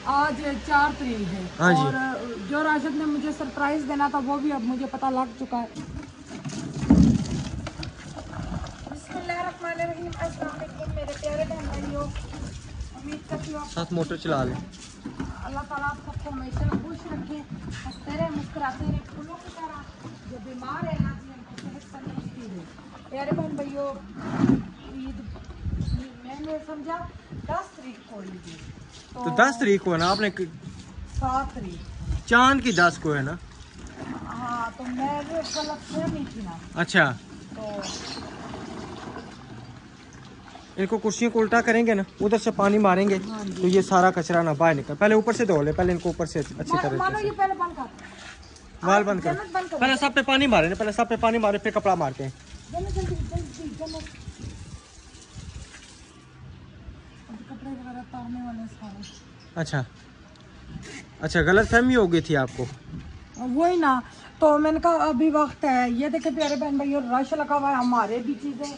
आज 4 तारीख है। हाँ जी। और जो राशिद ने मुझे सरप्राइज देना था वो भी अब मुझे पता लग चुका है। बिस्मिल्लाहिर्रहमानिर्रहीम, अस्सलाम वालेकुम मेरे प्यारे बहन भाइयों, उम्मीद करती हूँ साथ मोटर चला लें। अल्लाह ताला आप सबको हमेशा खुश रखे, हंसते रहे, मुस्कुराते रहे, फूलों की तरह। जो बीमार है अल्लाह जी उनको सेहत तंदुरुस्ती दे। प्यारे बहन भाइयों, ईद मैंने समझा 10 तारीख को ईद है, तो 10 तारीख को है ना, आपने 7 तारीख चांद की 10 को है ना। हाँ, तो मैं गलत फहमी थी ना। अच्छा, तो इनको कुर्सियों को उल्टा करेंगे ना, उधर से पानी मारेंगे तो ये सारा कचरा ना बाहर निकल। पहले ऊपर से धो ले, पहले इनको ऊपर से अच्छी तरह मानो ये से पहले बंद कर, बाल बंद कर। पहले सब पे पानी मारे ना, पहले सब पे पानी मारे फिर कपड़ा मारते हैं। कपड़े वगैरह तारने वाले सारे। अच्छा अच्छा, गलत फहमी हो गई थी आपको। वही ना, तो मैंने कहा अभी वक्त है। ये देखे प्यारे बहन भाइयों, रश लगा हुआ है, हमारे भी चीज़ें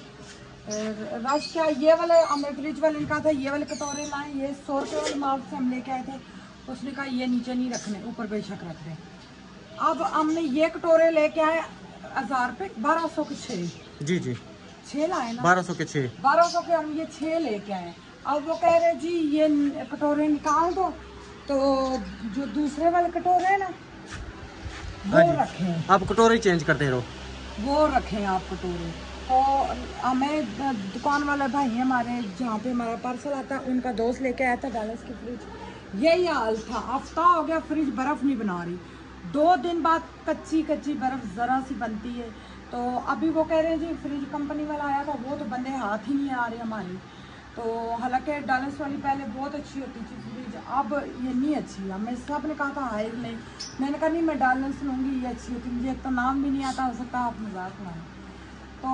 रश क्या, ये वाले हमें फ्रिज वाले ने कहा था ये वाले कटोरे लाएं, ये 100 रुपये वाले मार्ग से हम लेके आए थे। उसने कहा ये नीचे नहीं रखने, ऊपर बेशक रख दें। अब हमने ये कटोरे लेके आए 1000 पे, 1200 के 6। जी जी, 6 लाए ना, 1200 के 6। 1200 के हम ये 6 लेके आए। अब वो कह रहे जी ये कटोरे निकाल दो, तो जो दूसरे वाले कटोरे हैं ना वो रखें, आप कटोरे चेंज करते रहो। वो रखें आप कटोरे। तो हमें दुकान वाला भाई है हमारे, जहाँ पे हमारा पार्सल आता है, उनका दोस्त लेके आया था डालस की फ्रिज। यही हाल था, हफ्ता हो गया फ्रिज बर्फ़ नहीं बना रही। 2 दिन बाद कच्ची कच्ची बर्फ़ ज़रा सी बनती है। तो अभी वो कह रहे हैं जी फ्रिज कंपनी वाला आया था, वो तो बंदे हाथ ही नहीं आ रहे हमारे। तो हालांकि डालस वाली पहले बहुत अच्छी होती थी फ्रिज, अब ये नहीं अच्छी। हमें सब ने कहा था हायर नहीं, मैंने कहा नहीं मैं डालस लूँगी, ये अच्छी होती। मुझे एक तो नाम भी नहीं आता, हो सकता आप मजाक उड़ाएं। तो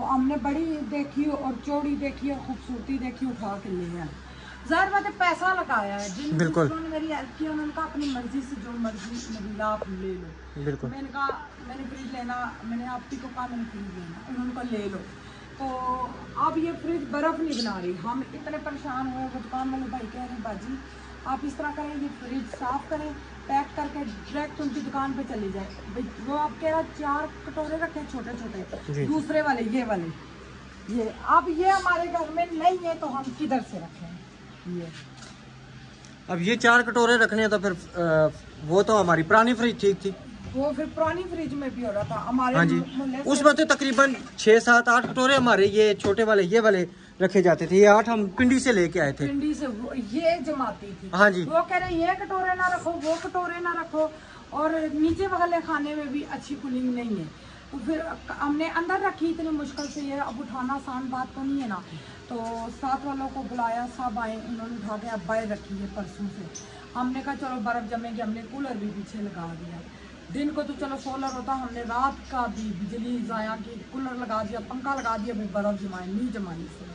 हमने बड़ी देखी और चौड़ी देखी और खूबसूरती देखी, उठा के ले आए। ज़ाहिर बात है पैसा लगाया है, जिन जिन्होंने मेरी हेल्प की उन्होंने कहा अपनी मर्जी से जो मर्जी नबीला आप ले लो। बिल्कुल। मैंने कहा मैंने फ्रिज लेना, मैंने आप ही को कहा मैंने फ्रिज लेना, उन्होंने कहा ले लो। तो अब ये फ्रिज बर्फ़ नहीं बना रही, हम इतने परेशान हुए। वो दुकान वाले भाई कह रहे हैं बाजी आप इस तरह करें, ये फ्रिज साफ़ करें, पैक करके डायरेक्ट उनकी दुकान पे चले जाए। भाई वो आप कह रहा 4 कटोरे रखे छोटे छोटे, दूसरे वाले ये वाले, ये अब ये हमारे घर में नहीं है तो हम किधर से रखें ये। अब ये 4 कटोरे रखने हैं तो फिर वो तो हमारी पुरानी फ्रिज ठीक थी, वो फिर पुरानी फ्रिज में भी हो रहा था हमारे। हाँ जी, उसमें तो तकरीबन 6 7 8 कटोरे हमारे ये छोटे वाले ये वाले रखे जाते थे। ये 8 हम पिंडी से लेके आए थे, पिंडी से ये जमाती थी। हाँ जी। वो कह रहे ये कटोरे ना रखो, वो कटोरे ना रखो, और नीचे वाले खाने में भी अच्छी कूलिंग नहीं है। तो फिर हमने अंदर रखी इतनी मुश्किल से, ये अब उठाना आसान बात तो नहीं है ना। तो साथ वालों को बुलाया, सब आए, उन्होंने उठा के अब बाहर रखी है परसों से। हमने कहा चलो बर्फ़ जमेगी, हमने कूलर भी पीछे लगा दिया। दिन को तो चलो सोलर होता, हमने रात का भी बिजली ज़ाया की कूलर लगा दिया, पंखा लगा दिया, भी बर्फ़ जमाए नहीं जमाई से।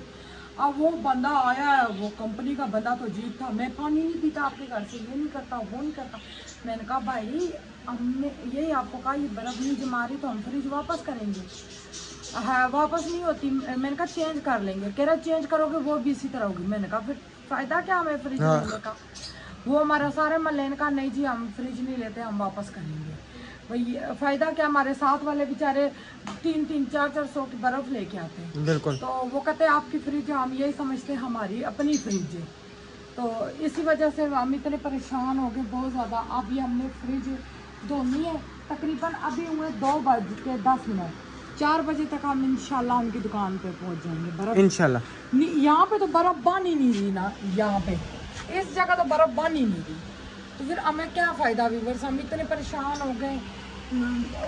अब वो बंदा आया है, वो कंपनी का बंदा तो जीत था, मैं पानी नहीं पीता आपके घर से, ये नहीं करता वो नहीं करता। मैंने कहा भाई हमने यही आपको कहा ये बर्फ़ नहीं जमा रही तो हम फ्रिज वापस करेंगे। है वापस नहीं होती, मैंने कहा चेंज कर लेंगे। कह रहा चेंज करोगे वो भी इसी तरह होगी। मैंने कहा फिर फ़ायदा क्या हमें फ्रिज लेने का। वो हमारा सारे महल्ले ने कहा नहीं जी हम फ्रिज नहीं लेते, हम वापस करेंगे। भाई फ़ायदा क्या, हमारे साथ वाले बेचारे 3 400 की बर्फ़ लेके आते हैं। बिल्कुल। तो वो कहते हैं आपकी फ्रिज, हम यही समझते हैं हमारी अपनी फ्रिज है। तो इसी वजह से हम इतने परेशान हो गए बहुत ज़्यादा। अभी हमने फ्रिज धोनी है, तकरीबन अभी हुए 2:10, 4 बजे तक हम इंशाल्लाह उनकी दुकान पे पहुंच जाएंगे। बर्फ़ इंशाल्लाह। यहाँ पे तो बर्फ़ बन ही नहीं रही ना, यहाँ पे इस जगह तो बर्फ़ बन ही नहीं रही। तो फिर हमें क्या फ़ायदा व्यूअर्स, हम इतने परेशान हो गए।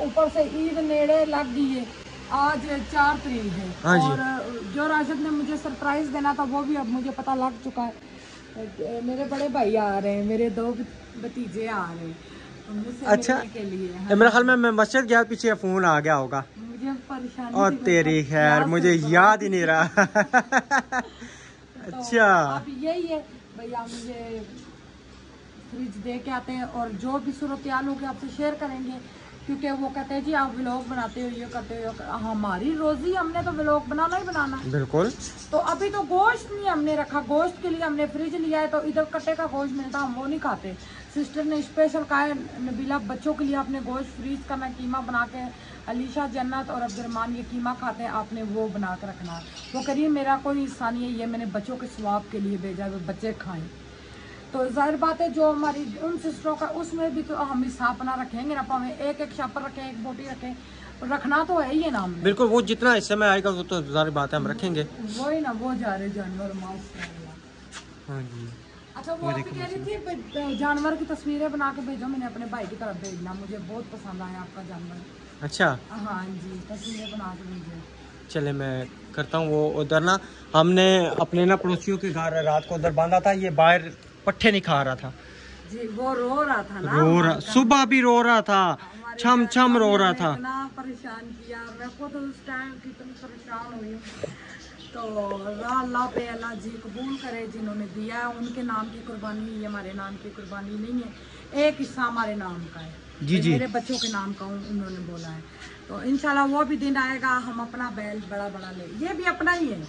ऊपर से ईद नेड़े लग गई है, आज 4 तारीख है। हाँ जी। और जो राशिद ने मुझे सरप्राइज़ देना था वो भी अब मुझे पता लग चुका है। मेरे बड़े भाई आ रहे हैं, मेरे 2 भतीजे आ रहे हैं मुझसे अच्छा मिलने के लिए। हाँ। मेरे ख्याल में मैं मस्जिद गया, पीछे फ़ोन आ गया होगा। मुझे परेशानी और तेरी खैर मुझे याद ही नहीं रहा। अच्छा, अब यही है भैया, मुझे फ्रिज दे के आते हैं और जो भी सूरत हाल होगी आपसे शेयर करेंगे। क्योंकि वो कहते हैं जी आप व्लॉग बनाते हो, ये करते हो, हमारी रोजी, हमने तो व्लॉग बनाना ही बनाना। बिल्कुल। तो अभी तो गोश्त नहीं हमने रखा, गोश्त के लिए हमने फ्रिज लिया है, तो इधर कट्टे का गोश्त मिलता, हम वो नहीं खाते। सिस्टर ने स्पेशल कहा है नबीला बच्चों के लिए आपने गोश्त फ्रीज करना, कीमा बना के, अलीशा, जन्नत और अब्दुलरमान ये कीमा खाते हैं, आपने वो बना के रखना। वो करिए मेरा कोई हिस्सा नहीं है, ये मैंने बच्चों के स्वाब के लिए भेजा है, बच्चे खाएं। तो जाहिर बात है जो हमारी उन सिस्टरों का, उसमें भी तो हम हिस्सा अपना रखेंगे ना, पावे एक एक शापर रखें, एक बोटी रखें, रखना तो है ही है ना हमने। बिल्कुल, वो जितना हिस्से में आएगा वो तो जाहिर बात है हम रखेंगे। वही ना, वो जा रहे जानवर माशाल्लाह। हाँ जी। अच्छा वो आप कह रही थी जानवर की तस्वीरें बना के भेजो, मैंने अपने भाई की तरफ भेजना, मुझे बहुत पसंद आया आपका जानवर। अच्छा, हाँ जी, तस्वीरें बना के भेजो। चले मैं करता हूँ। वो उधर ना हमने अपने ना पड़ोसियों के घर रात को उधर बांधा था, ये बाहर पट्ठे नहीं खा रहा था जी, वो रो रहा था ना, रो रहा, सुबह भी रो रहा था, छम छम रो रहा था। इतना परेशान किया मेरे को तो उस टाइम कितनी परेशान हुई हूँ। तो अल्लाह पे अल्लाह जी कबूल करे, जिन्होंने दिया है उनके नाम की कुर्बानी, ये हमारे नाम की कुर्बानी नहीं है, एक हिस्सा हमारे नाम का है जी जी, मेरे बच्चों के नाम का उन्होंने बोला है। तो इंशाल्लाह वो भी दिन आएगा, हम अपना बैल बड़ा बड़ा ले, ये भी अपना ही है,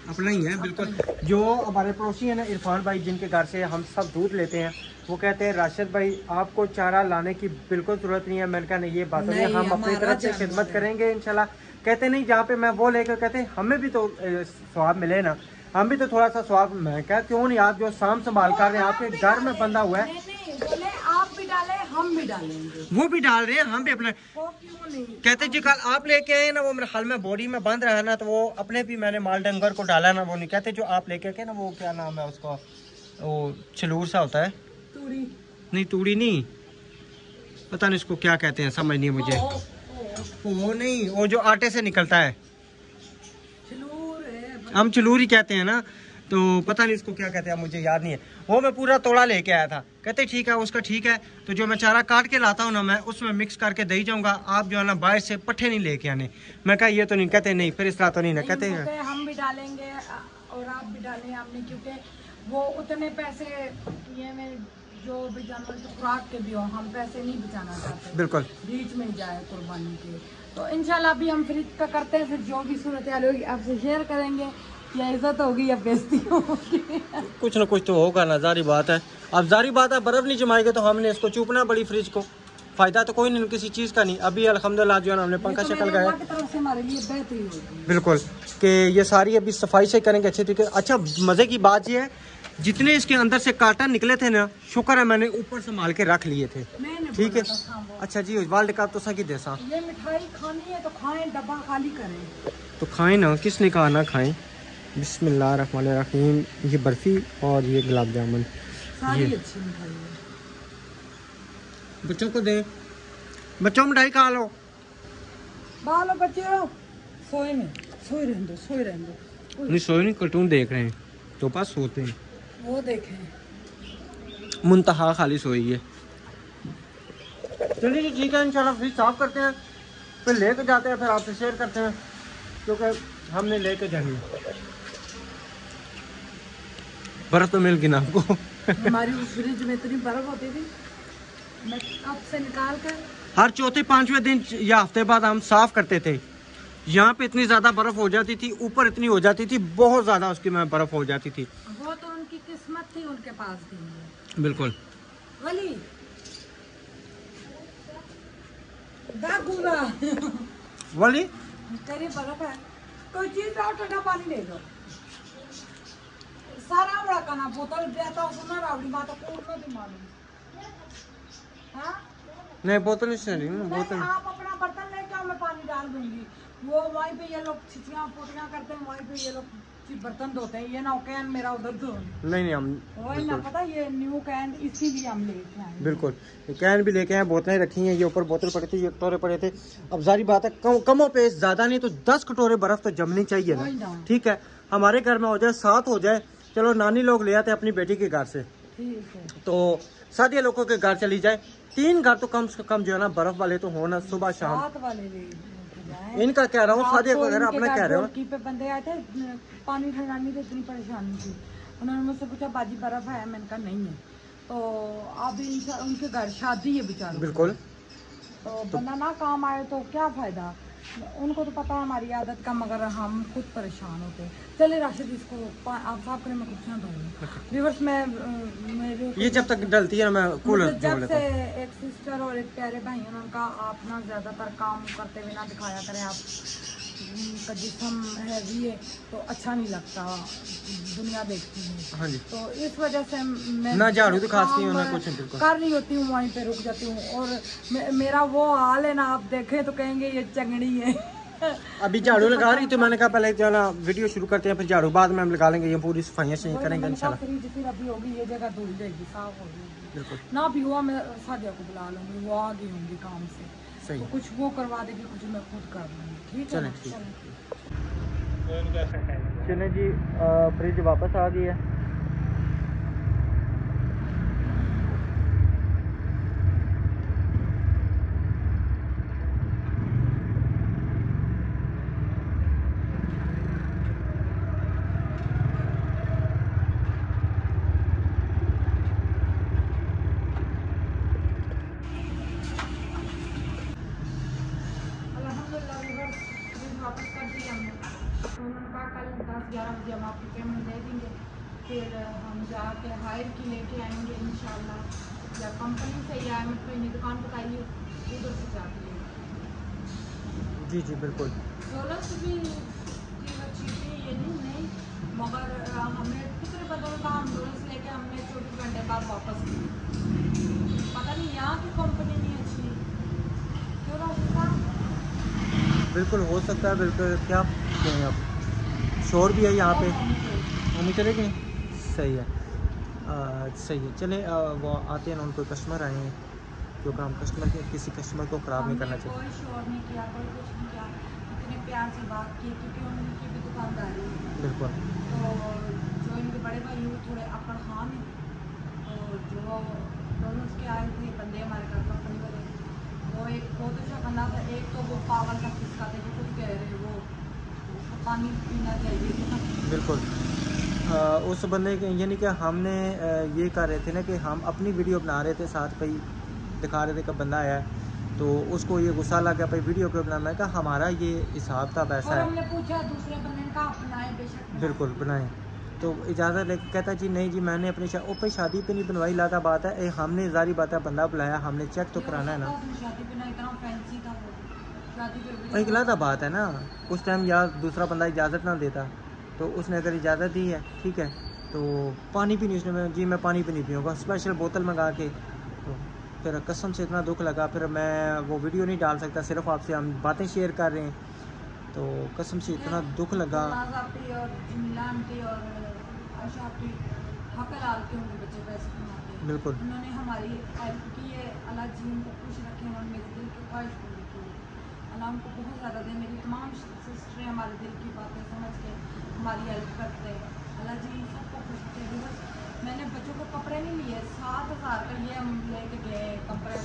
अपना ही है बिल्कुल। जो हमारे पड़ोसी है ना इरफान भाई, जिनके घर से हम सब दूध लेते हैं, वो कहते हैं राशिद भाई आपको चारा लाने की बिल्कुल जरूरत नहीं है। मैंने कहा नहीं, ये बात नहीं है, हम अपनी तरफ से खिदमत करेंगे इंशाल्लाह। कहते नहीं, जहाँ पे मैं वो लेकर, कहते हमें भी तो स्वाब मिले ना, हम भी तो थोड़ा सा स्वाब। मैं क्या, क्यों नहीं, आप जो साम संभाल कर रहे हैं, आपके घर में बंधा हुआ है, बोले आप भी डाले हम भी डालेंगे, वो भी डाल रहे हैं, हम भी अपने। वो क्यों नहीं। कहते जी कल आप लेके आए ना, वो मेरे हाल में बोरी में बंद रहा है ना, तो वो अपने भी मैंने माल डंगर को डाला ना, वो नहीं कहते जो आप लेके आए ना, वो क्या नाम है उसका, वो छलूर सा होता है, तूड़ी नहीं तूड़ी नहीं, पता नहीं उसको क्या कहते हैं, समझ नहीं मुझे। वो नहीं, वो जो आटे से निकलता है, छलूर है, हम चलूर ही कहते हैं ना, तो पता नहीं इसको क्या कहते हैं, मुझे याद नहीं है। वो मैं पूरा तोड़ा लेके आया था, कहते ठीक है उसका ठीक है। तो जो मैं चारा काट के लाता हूँ ना, मैं उसमें मिक्स करके दे जाऊंगा, आप जो है ना बाहर से पट्ठे नहीं लेके आने। मैं कहा ये तो नहीं, कहते नहीं, फिर इस तरह तो नहीं ना, कहते हैं हम भी डालेंगे और आप भी डालें हमने, क्योंकि वो उतने पैसे ये में जो भी जानवर की खुराक के भी हो, हम पैसे नहीं बचाना चाहते, बिल्कुल बीच में जाए कुर्बानी के। तो इंशाल्लाह अभी हम फ्रिज का करते हैं, फिर जो भी सूरत हाल होगी आपसे शेयर करेंगे, या इज्जत होगी या बेइज्जती होगी। कुछ ना कुछ तो होगा ना, जारी बात है। अब जारी बात है, बर्फ नहीं जमाएंगे तो हमने इसको चूपना बड़ी फ्रिज को, फायदा तो कोई नहीं किसी चीज़ का नहीं। अभी अल्हम्दुलिल्लाह जो है ना हमने पंखा शक्ल गया बिल्कुल, कि ये सारी अभी सफाई से करेंगे अच्छे तरीके। अच्छा मज़े की बात ये है, जितने इसके अंदर से कांटा निकले थे ना, शुक्र है मैंने ऊपर संभाल के रख लिए थे, ठीक है। अच्छा जी, वाल्ड का तो सही देसा, ये मिठाई खानी है तो खाएं, डब्बा खाली करें तो खाएं ना, किसने कहा ना खाएं। बिस्मिल्लाहिर्रहमानिर्रहीम। ये बर्फ़ी और ये गुलाब जामुन, सारी अच्छी मिठाई है, बच्चों को दें, बच्चों मिठाई खा लो। बालो बच्चे सोए में, सोए रहने दो, सोए रहने दो। नहीं सोए नहीं, कार्टून देख रहे हैं, तो पास सोते हैं, वो देखें मुंतहा खाली सोई है। चलिए जी ठीक है, इंशाल्लाह फ्रिज साफ करते हैं, फिर लेके जाते हैं, फिर आपसे शेयर करते हैं, क्योंकि हमने लेके जानी है। बर्फ तो मिल गई ना आपको। हमारी फ्रिज में इतनी बर्फ होती थी, मैं कप से निकाल कर हर चौथे पांचवें दिन या हफ्ते बाद हम साफ करते थे। यहाँ पे इतनी ज्यादा बर्फ हो जाती थी, ऊपर इतनी हो जाती थी, बहुत ज्यादा उसकी में बर्फ हो जाती थी। वो तो उनकी किस्मत थी, उनके पास थी। बिल्कुल वली दागूंगा वाली तेरी बर्फ है, कोई चीज लाओ, ठंडा पानी ले दो, सारा बड़ा खाना बोतल देता हूँ, सुना रावड़ी माता को उठना भी मालूम। हाँ नहीं बोतल से नहीं, बोतल आप अपना बर्तन लेके आओ, मैं पानी डाल दूंगी। वो वहीं पे ये लोग छिचियाँ पोटियाँ करते हैं, वहीं पे ये लोग बर्तन धोते हैं, ये ना कैन मेरा उधर धो नहीं हम वही ना, पता ये न्यू कैन इसीलिए हम लेके आए। बिल्कुल, कैन भी लेके आए, बोतलें रखी हैं, ये ऊपर बोतल पड़े थे, ये कटोरे पड़े थे। अब जारी बात है, कमों पे ज्यादा नहीं तो 10 कटोरे बर्फ तो जमनी चाहिए ना, ठीक है। हमारे घर में हो जाए 7 हो जाए, चलो नानी लोग ले आते अपनी बेटी के घर से, तो सादिया लोगों के घर चली जाए, 3 घर तो कम से कम जो है ना बर्फ वाले तो होना, सुबह शाम। इनका कह रहा हूँ, सादिया का घर अपना कह रहे हो। पे बंदे आए थे, पानी ठंडानी थी, इतनी परेशानी थी, उन्होंने मुझसे पूछा बाजी बर्फ है, मैंने कहा नहीं है। तो अब उनके घर शादी है बेचारों, बिल्कुल तो बंदा ना काम आए तो क्या फ़ायदा। उनको तो पता है हमारी आदत का, मगर हम खुद परेशान होते हैं। चले राशिद, इसको आप साफ करें, मैं कुछ ना दूँगी व्यूअर्स। मेरे ये जब तक डलती है ना मैं कूलर जब से एक सिस्टर और एक प्यारे भाई हैं, उनका आप ना ज़्यादातर काम करते हुए ना दिखाया करें। आप का जिस्म हैवी है तो अच्छा नहीं लगता, दुनिया देखती है। हाँ जी। तो इस वजह से मैं ना झाड़ू दिखाती हूँ ना कुछ कर रही होती हूँ, वहीं पे रुक जाती हूँ। और मेरा वो हाल है ना, आप देखें तो कहेंगे ये चंगड़ी है। अभी झाड़ू लगा रही तो मैंने कहा पहले चलो वीडियो शुरू करते हैं, फिर झाड़ू बाद में हम लगा लेंगे, ये पूरी सफाइयाँ से करेंगे इंशाल्लाह। फिर अभी होगी ये जगह धुल जाएगी, साफ हो जाएगी। बिल्कुल ना भी हुआ मैं सादिया को बुला लूँगी, वो आ गई होंगी काम से। सही। तो कुछ वो करवा देगी, कुछ मैं खुद कर लूँगी। ठीक है, चलें जी। फ्रिज वापस आ गई है। वापस कर दिए हमने। तो उन्होंने कहा कल 10-11 बजे हम आपकी पेमेंट दे देंगे, फिर हम जाके हायर की लेके आएंगे इंशाल्लाह, या कंपनी से या हमें अपनी दुकान बताइए उधर से जाके लेंगे। जी जी बिल्कुल। डॉलर से भी चीज़ अच्छी थी, ये नहीं मगर हमें कितने बदल का हम डॉलर से लेके हमने 24 घंटे बाद वापस की। पता नहीं यहाँ की कंपनी नहीं अच्छी, क्यों ना बिल्कुल हो सकता है, बिल्कुल। क्या कहें अब, शोर भी है यहाँ पे। मम्मी चले गए, सही है। सही है, चले वो आते हैं ना, उनको कस्टमर आए हैं, क्योंकि हम किसी कस्टमर को ख़राब नहीं करना चाहिए। कोई शोर नहीं किया, कोई कुछ नहीं किया, इतने प्यार से बात की, क्योंकि उनकी भी दुकानदारी है। बिल्कुल। तो जो इनके बड़े भाई वो थोड़े अकड़ खान हैं, और जो दोनों उसके आए थे बंदे हमारे घर कंपनी वाले, वो एक बहुत अच्छा बंदा था, एक तो वो पागल का किसका थे, जो कुछ कह रहे वो पानी पीना चाहिए। बिल्कुल। उस बंदे के यानी कि हमने ये कर रहे थे ना कि हम अपनी वीडियो बना रहे थे, साथ भाई दिखा रहे थे कि बंदा आया है, तो उसको ये गुस्सा लग गया, भाई वीडियो क्यों बनाना। मैं कहा हमारा ये हिसाब था पैसा है। हमने पूछा दूसरे बंदे ने कहा बनाए, बेशक बिल्कुल बनाएं, तो इजाज़त लेके कहता जी नहीं जी मैंने अपनी ऊपर शादी पे नहीं बनवाई। लाता बात है हमने जारी बात है बंदा बुलाया, हमने चेक तो कराना है ना। एक लाता बात है ना, उस टाइम यार दूसरा बंदा इजाज़त ना देता, तो उसने अगर इजाज़त दी है ठीक है। तो पानी पीनी उसने जी मैं पानी भी नहीं पीऊँगा, स्पेशल बोतल मंगा के। तो फिर कसम से इतना दुख लगा, फिर मैं वो वीडियो नहीं डाल सकता, सिर्फ आपसे हम बातें शेयर कर रहे हैं, तो कसम से इतना दुख लगा। बिल्कुल उन्होंने हमारी हेल्प की है, अल्लाह जी उनको खुश रखे, उन्होंने मेरे दिल की ख्वाहिश पूरी की, अल्लाह उनको बहुत ज़्यादा दे। मेरी तमाम सिस्टरें हमारे दिल की बातें समझ के हमारी हेल्प करते हैं, अल्लाह जी सबको खुश रखे। बस मैंने बच्चों को कपड़े नहीं लिए, 7,000 का ये हम लेके गए कपड़े।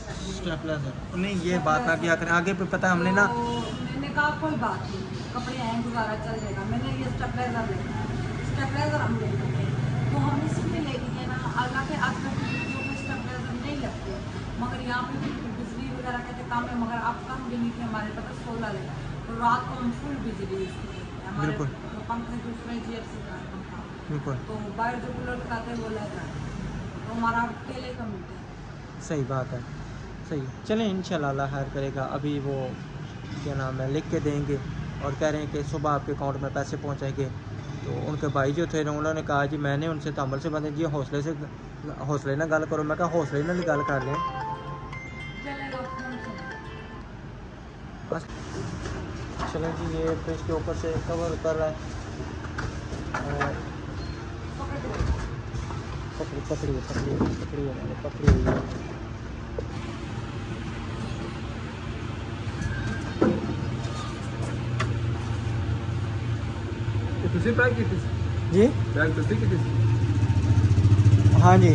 नहीं ये बात ना किया करें, आगे पे पता हमने ना। मैंने कहा कोई बात नहीं, कपड़े आए गुजारा चल जाएगा। मैंने ये स्टेबलाइजर लेना है, स्टेबलाइजर हम ले लेंगे, तो हम इसलिए ले लिए ना, अल्लाह के आजकल की वीडियो में स्टेबलाइजर नहीं लगते, मगर यहाँ पे बिजली वगैरह कहते काम है, मगर अब कम भी नहीं थे हमारे पास 16 ले, तो रात को हम फुल बिजली इसकी लेते हैं। हमारे जो पंखे दूसरे GFC का पंखा, तो बाहर जो कूलर लगाते हैं वो लग रहा है, तो हमारा अकेले का मीटर है। सही बात है, सही। चलें इंशाल्लाह अल्लाह खैर करेगा। अभी वो क्या नाम है लिख के देंगे, और कह रहे हैं कि सुबह आपके अकाउंट में पैसे पहुंचाएंगे। तो उनके भाई जो थे उन्होंने कहा जी मैंने उनसे तंबल से बंदे जी हौसले ना गल करो। मैं कहा हौसले ना गल कर लें। चलें जी, ये फ्रिज के ऊपर से कवर उतर रहा है, और पकड़ी हुई है। जी हाँ जी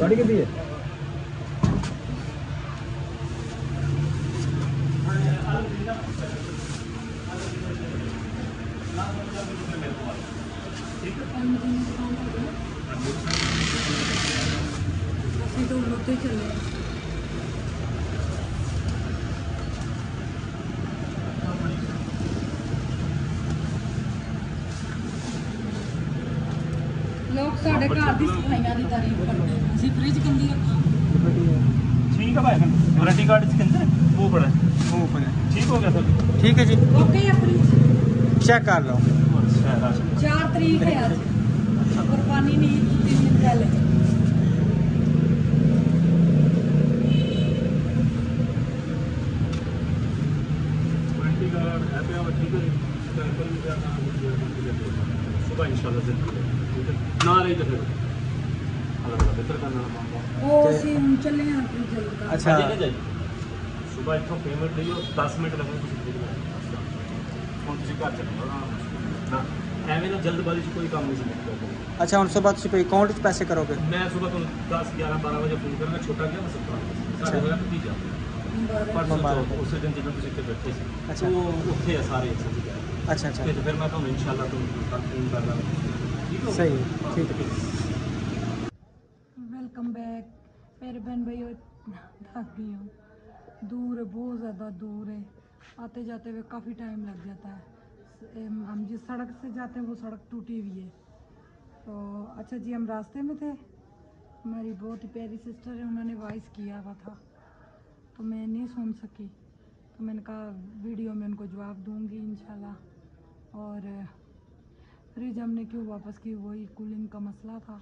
गाड़ी के भी है। तो होते चले लोग साढ़े घर की सफाइयां की तारीफ करते हैं। ਅਸੀਂ फ्रिज कंदी रखा ठीक है भाई, वारंटी कार्ड इसके अंदर वो पड़ा है, वो ऊपर है। ठीक हो गया सर? ठीक है जी, ओके है फ्रिज चेक कर लो। 4 तारीख है आज और पानी नहीं 3 दिन पहले। वारंटी कार्ड है पे अब ठीक है, सुबह इंशाल्लाह से ठीक है ना रही तो फिर अलग बेहतर करना मांगा। ਉਹ ਅਸੀਂ ਹੁਣ ਚੱਲੇ ਹਾਂ ਫਿਰ ਜਲਦ ਕਰ अच्छा सुबह इतों पेमेंट लियो 10 मिनट लगने कुछ ठीक है ਹੁਣ ਤੁਸੀਂ ਘਰ ਚੱਲੋ ਨਾ ਐਵੇਂ ਨਾ ਜਲਦਬਾਜ਼ੀ 'ਚ ਕੋਈ ਕੰਮ ਨਹੀਂ ਸੀ ਕਰਦਾ। अच्छा, उनसे बात से अकाउंट में पैसे करोगे? मैं सुबह तो 10 11 12 बजे फोन करूँगा, छोटा गया बस साढ़े होया भतीजा परसों मुबारक। चौथ उस दिन ਜਦੋਂ ਤੁਸੀਂ ਇੱਥੇ ਬੈਠੇ ਸੀ ਅੱਛਾ। ਉਹ ਉੱਥੇ ਆ ਸਾਰੇ ਇੱਕ ਸਾਥ ਗਏ अच्छा अच्छा, ਤੇ ਫਿਰ ਮੈਂ ਤੁਹਾਨੂੰ ਇਨਸ਼ਾਅੱਲਾ ਤੁਹਾਨੂੰ ਕੱਲ ਫੋਨ ਕਰ ਲਾਂਗਾ। ठीक हो सही है, ठीक है। वेलकम बैक मेरे बहन भाइयों। थक गई हूँ, दूर है, बहुत ज़्यादा दूर है, आते जाते हुए काफ़ी टाइम लग जाता है। हम जिस सड़क से जाते हैं वो सड़क टूटी हुई है। तो अच्छा जी, हम रास्ते में थे, हमारी बहुत ही प्यारी सिस्टर है, उन्होंने वॉइस किया हुआ था तो मैं नहीं सुन सकी, तो मैंने कहा वीडियो में उनको जवाब दूंगी इंशाल्लाह। और फ्रिज हमने क्यों वापस की, वही कूलिंग का मसला था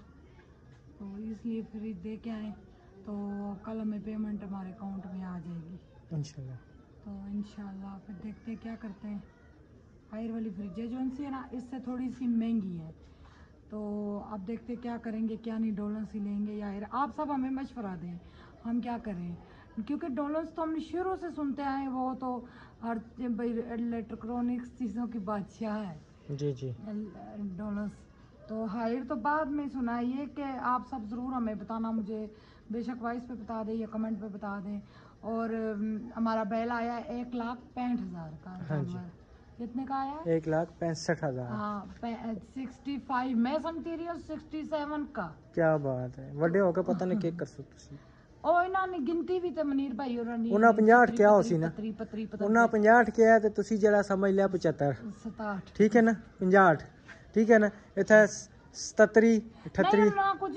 तो इसलिए फ्रिज दे के आए। तो कल हमें पेमेंट हमारे अकाउंट में आ जाएगी इंशाल्लाह। तो इंशाल्लाह फिर देखते हैं क्या करते हैं। हायर वाली फ्रिज है जो उनसे है ना, इससे थोड़ी सी महंगी है तो अब देखते क्या करेंगे, क्या नहीं, डॉलर से लेंगे या हायर। आप सब हमें मशवरा दें हम क्या करें, क्योंकि डॉलर्स तो हमने शुरू से सुनते आए, वो तो हर भाई इलेक्ट्रॉनिक्स चीज़ों की बादशाह है जी जी, डॉलर्स। तो हायर तो बाद में सुना ये कि आप सब ज़रूर हमें बताना, मुझे बेशक वॉइस पे बता दें या कमेंट पे बता दें। और हमारा बैल आया 1,65,000 का हाँ जी। जानवर, कितने का आया? 1,65,000। हाँ 65 मैं समझती रही हूँ 67 का। क्या बात है, बड़े होकर पता नहीं क्या कर सकते। ਉਹ ਇਹਨਾਂ ਨੇ ਗਿਣਤੀ ਵੀ ਤੇ ਮਨੀਰ ਭਾਈ ਹੋਰਾਂ ਨੇ ਉਹਨਾਂ 50 ਕਿਹਾ ਹੋ ਸੀ ਨਾ, ਪਤਰੀ ਉਹਨਾਂ 50 ਕਿਹਾ ਤੇ ਤੁਸੀਂ ਜਿਹੜਾ ਸਮਝ ਲਿਆ 75। 67 ਠੀਕ ਹੈ ਨਾ, 50 ठीक है ना, इतना 77 नहीं 38। ना कुछ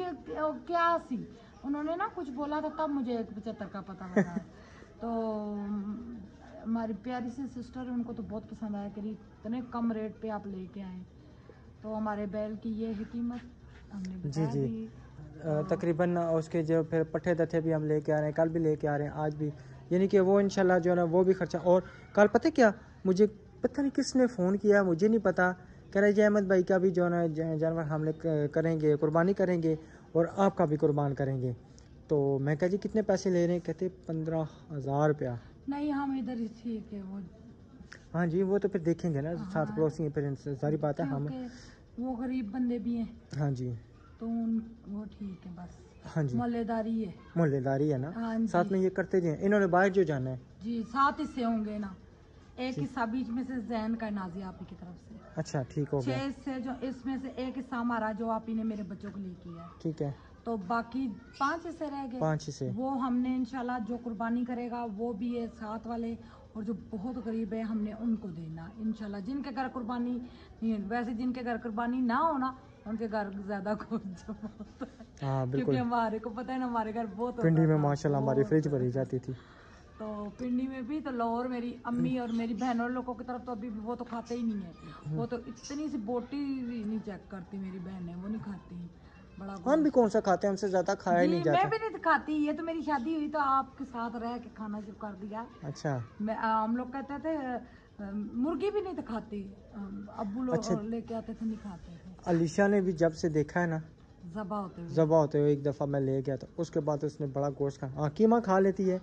क्या सी उन्होंने ना कुछ बोला था तब मुझे 75 का पता लगा। तो हमारी प्यारी सी सिस्टर है, उनको तो बहुत पसंद आया कि इतने कम रेट पे आप लेके आए। तो हमारे बैल की ये है कीमत हमने बता जी दी। तकरीबन उसके जो फिर पट्टे दथे भी हम लेके आ रहे हैं, कल भी लेके आ रहे हैं, आज भी, यानी कि वो इंशाल्लाह जो है ना वो भी खर्चा। और कल पता क्या, मुझे पता नहीं किसने फ़ोन किया, मुझे नहीं पता, कह रहे अहमद भाई का भी जो है ना जानवर हम करेंगे, कुर्बानी करेंगे और आपका भी कुर्बान करेंगे। तो मैं कहा जी कितने पैसे ले रहे हैं, कहते 15,000 रुपया। नहीं हम इधर ही ठीक है वो। हाँ जी, वो तो फिर देखेंगे ना, साथ पड़ोसी हैं, फिर सारी बात है हम। वो गरीब बंदे भी हैं हाँ जी, तो वो ठीक है बस। हाँ जी, मोहल्लेदारी है, मोहल्लेदारी है ना, साथ में ये करते जाए। इन्होंने बाहर जो जाना है जी 7 हिस्से होंगे ना, एक हिस्सा बीच में से जैन का नाजिया आपी की तरफ से। अच्छा ठीक हो 6 गया, हिस्से जो इसमें से एक हिस्सा हमारा जो आपी ने मेरे बच्चों को लिए किया है। ठीक है, तो बाकी 5 हिस्से रह गए, 5 हिस्से वो हमने इंशाल्लाह जो कुर्बानी करेगा वो भी है साथ वाले, और जो बहुत गरीब है हमने उनको देना इंशाल्लाह। जिनके घर कुर्बानी नहीं है, वैसे जिनके घर कुर्बानी ना होना उनके घर ज्यादा कुछ होता है। हाँ बिल्कुल, क्योंकि हमारे को पता है ना, हमारे घर बहुत पिंडी होता में था, माशाल्लाह हमारी बहुत फ्रिज होता भरी था। जाती थी। तो पिंडी में भी तो लाहौर मेरी अम्मी और मेरी बहनों लोगों की तरफ तो अभी भी वो तो खाते ही नहीं है, वो तो इतनी सी बोटी भी नहीं चेक करती मेरी बहनें, वो नहीं खाती बड़ा हम भी कौन सा खाते हैं, हमसे ज्यादा खाया ही नहीं जी, मैं जाता। भी नहीं खाती, ये तो मेरी शादी हुई तो आपके साथ रह के खाना शुरू कर दिया। अच्छा हम लोग कहते थे मुर्गी भी नहीं तो खाती, अब्बू लोग अच्छा। लेके आते थे नहीं खाते थे। अलीशा ने भी जब से देखा है ना ज़बा होते हुए ज़बा होते हुए, एक दफ़ा मैं ले गया तो उसके बाद उसने बड़ा गोश्त खा, हाँ कीमा खा लेती है।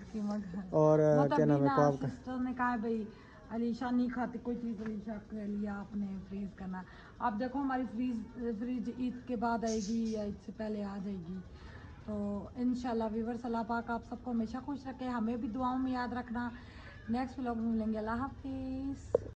और क्या नाम है कबाब का। सिस्टर ने कहा भाई अलीशा नहीं खाती कोई चीज़, अलीशा के लिए आपने फ्रीज करना। अब देखो हमारी फ्रीज ईद के बाद आएगी या ईद से पहले आ जाएगी, तो इंशाल्लाह व्यूअर्स, अल्लाह पाक आप सबको हमेशा खुश रखे, हमें भी दुआओं में याद रखना। नेक्स्ट व्लॉग में मिलेंगे। अल्लाह हाफिज़।